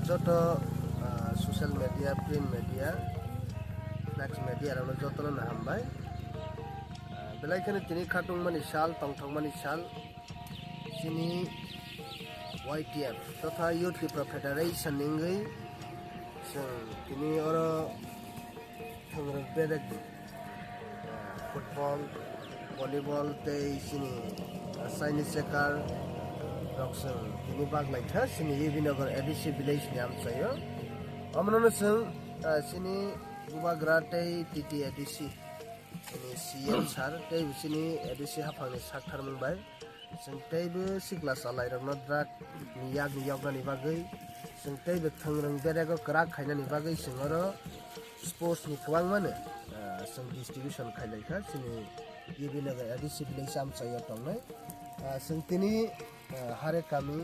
যত social media print media flex media রানো যতন না হামবাই বেলাইখানে তিনি খাটুংমানি সাল টংথংমানি সাल सिनी YTF तथा यूथ पीपल फेडरेशन निंगै जों तिनि अरो थंग्रों बेलेग फुटबल भलिबल तै सिनी चाइनिज सेकार रक्सों तिनि बागलाइथा सिनी येबिनगर एडिसि विलेज नि आमसायो अमननो जों सिनी गुबाग्रा तै टीटी एडिसि सिनी सीएम सार तै सिनी एडिसि हाफांनि साकथार मोनबाय जों तैबो सिग्ला सालायरनो ड्राग नियाग नियागनानि बागै जों तैबो थंग्रों बेरेगो क्राक खायनानि बागै जों आरो स्पोर्ट्स नि गोबां माने जों डिस्ट्रिबिउशन खायलायखा जोंनि येबिनगर एडिसि विलेज आमसायो दंनाय जों तिनि हारे कामि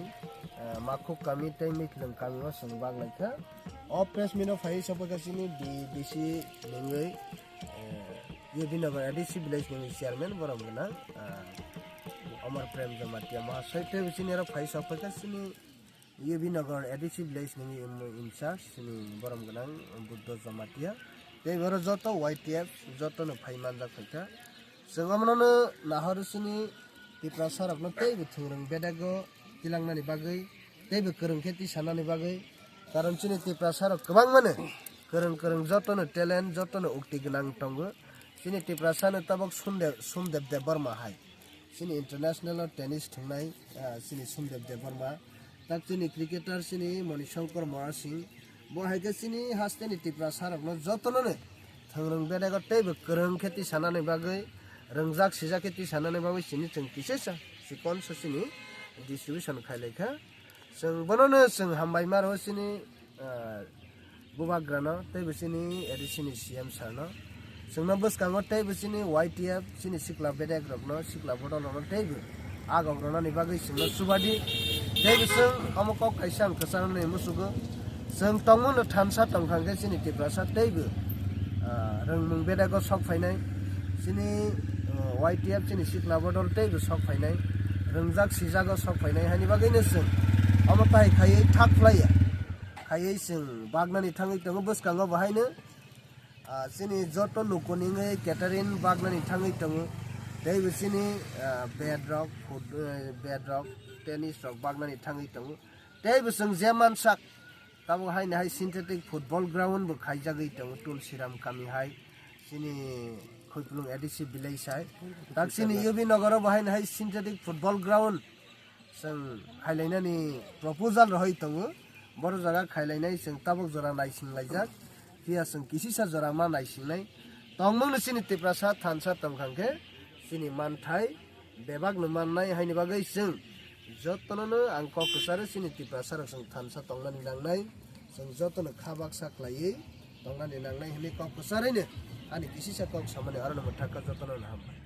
माखो कामि तै मिथलों कामि वा जों बागलायखा अ प्रेस मिनो फाइ सपगासिनि डिसि निङै येबिनगर एडिसि विलेज नि चेयरमैन बरमगना अमर प्रेम जमातिया महाशय ते बिसिनि आरो फाइ सपगासिनि येबिनगर एडिसि विलेज नि इंचार्ज सिनि बरमगना बुद्ध जमातिया ते बरो जत YTF जत न फाइ मानजा फैथा जोंगमनो नाहरसिनि तिप्रा सारबनो तै बिथुंरं बेदागो तिलांनानि बागै तैबो गोरों खेति साननानि बागै कारण सिनि तिप्रा सार गोबां माने गोरों जतनो टेलेन्ट जतनो उक्ति गोनां दंगो सिनि तिप्रा सानो तबक सुमदेव देव बर्मा हाय सिनि इंटरनेशनल टेनिस थंनाय सिनि सुमदेव देव बर्मा तक सिनि क्रिकेटर सिनि मणिशंकर मरा सिंह बहायगे सिनि हास्तेनि तिप्रा सारबनो जतनो थंरं बेदागो तैबो गोरों खेति साननानि बागै रंजाक सिजा खेति साननानि बागै सिनि जों किसेसा सिकन ससिनि डिस्ट्रिबिउशन खायलायखा जों बननो जों हामबाय मारो सिनि बुबाग्रानो तैबो सिनि एडिसिनि सीएम सारनो जोंना बसकांगो तैबो सिनि YTF सिनि सिक्ला बेदाग्रबनो सिक्ला बदलनो तैबो आगग्रनानि बागै जोंनो सुबादि तैबो जों अमक खायसां खसाननि मुसुगो जों तंमोनो थानसा तंखांगे सिनि तिप्रासा तैबो रोंमुं बेदागो सक फायनाय सिनि YTF सिनि सिक्ला बदल तैबो सक फायनाय रंजाक सिजागो सक फायनाय हानि बागैनो जों अमताय खायै थाकफ्लाया खायै जों बागनानि थाङै दङ बसकांगो बाहायनो सिनि जत नुकनिङै केटारिन बागनानि थाङै दङ तैबो सिनि बेडरक टेनिस रक बागनानि थाङै दङ तैबो जों जेमान साक ताबो हायनो हाय सिन्थेटिक फुटबल ग्राउन्ड बो खायजागै दङ तुलसिराम कामि हाय सिनि खैप्लुं एडिसि विलेज हाय ताक सिनि येबिनगराव बाहायनो हाय सिन्थेटिक फुटबल ग्राउन्ड जों खायलायनानि प्रपोजाल रहै दङ बर जागा खायलायनाय जों ताबक जरा नायसिंलायजाक फिया जों किसिसा जरा मा नायसिंनाय तंमोंनो सिनि तिप्रासा थानसा तंखांखे सिनि मानथाय बेबाग नमाननाय हायनि बागै जों जतननो आंक कसारे सिनि तिप्रासा जों थानसा तंनानि नांनाय जों जतनो खाबाक साख्लायै तंनानि नांनाय हनि क कसारैनो आनि किसिसा कक सामाने आरो नमो थाका जतनो हामबाय।